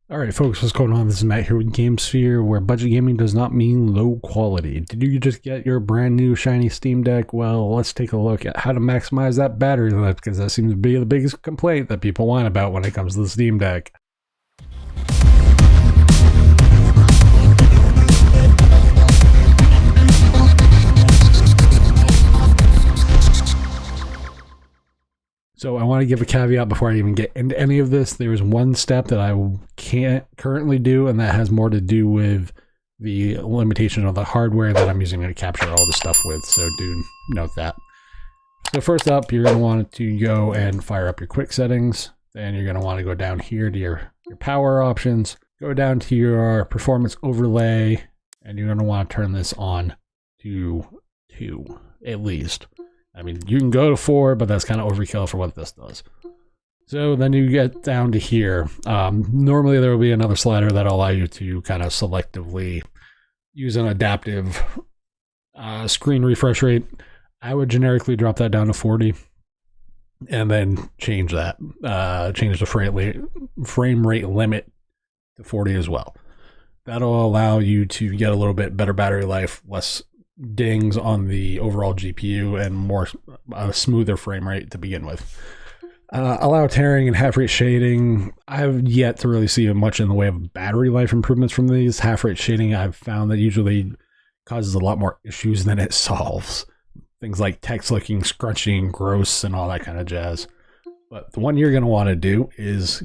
Alright folks, what's going on? This is Matt here with GameSphere, where budget gaming does not mean low quality. Did you just get your brand new shiny Steam Deck? Well, let's take a look at how to maximize that battery life, because that seems to be the biggest complaint that people whine about when it comes to the Steam Deck. So I want to give a caveat before I even get into any of this. There is one step that I can't currently do, and that has more to do with the limitation of the hardware that I'm using to capture all this stuff with. So do note that. So first up, you're going to want to go and fire up your quick settings. Then you're going to want to go down here to your power options. Go down to your performance overlay, and you're going to want to turn this on to 2 at least. I mean, you can go to 4, but that's kind of overkill for what this does. So then you get down to here. Normally there will be another slider that will allow you to kind of selectively use an adaptive screen refresh rate. I would generically drop that down to 40 and then change that. Change the frame rate limit to 40 as well. That'll allow you to get a little bit better battery life, less dings on the overall GPU, and more smoother frame rate to begin with. Allow tearing and half rate shading. I've yet to really see much in the way of battery life improvements from these. Half rate shading I've found that usually causes a lot more issues than it solves. Things like text looking scrunchy and gross and all that kind of jazz. But the one you're going to want to do is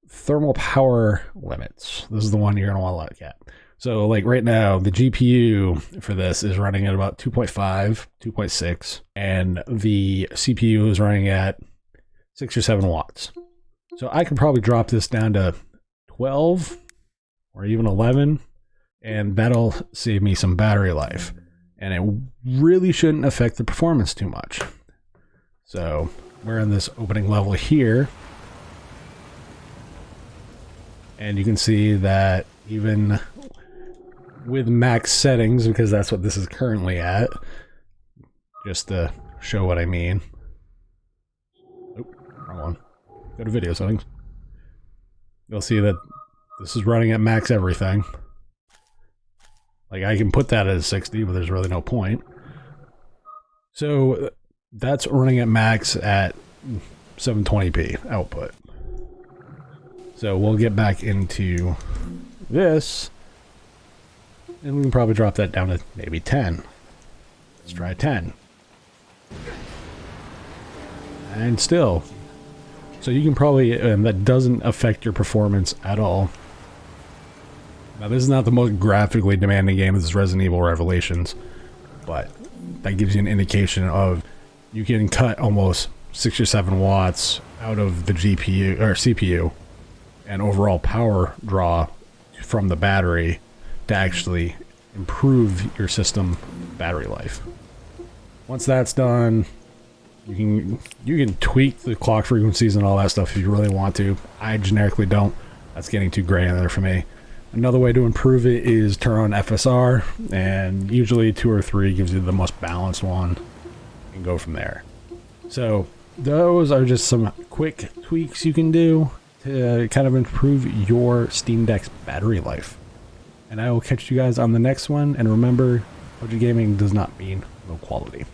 thermal power limits. This is the one you're going to want to look at. So like right now, the GPU for this is running at about 2.5, 2.6, and the CPU is running at 6 or 7 watts. So I could probably drop this down to 12 or even 11, and that'll save me some battery life. And it really shouldn't affect the performance too much. So we're in this opening level here, and you can see that even with max settings, because that's what this is currently at, just to show what I mean. Oh, wrong one. Go to video settings. You'll see that this is running at max everything. Like, I can put that as 60, but there's really no point. So that's running at max at 720p output. So we'll get back into this, and we can probably drop that down to maybe 10. Let's try 10. And still. So you can probably, and that doesn't affect your performance at all. Now this is not the most graphically demanding game. This is Resident Evil Revelations. But that gives you an indication of you can cut almost 6 or 7 watts out of the GPU or CPU and overall power draw from the battery to actually improve your system battery life. Once that's done, you can tweak the clock frequencies and all that stuff if you really want to. I generically don't. That's getting too granular for me. Another way to improve it is turn on FSR, and usually 2 or 3 gives you the most balanced one, and go from there. So those are just some quick tweaks you can do to kind of improve your Steam Deck's battery life. And I will catch you guys on the next one. And remember, budget gaming does not mean low quality.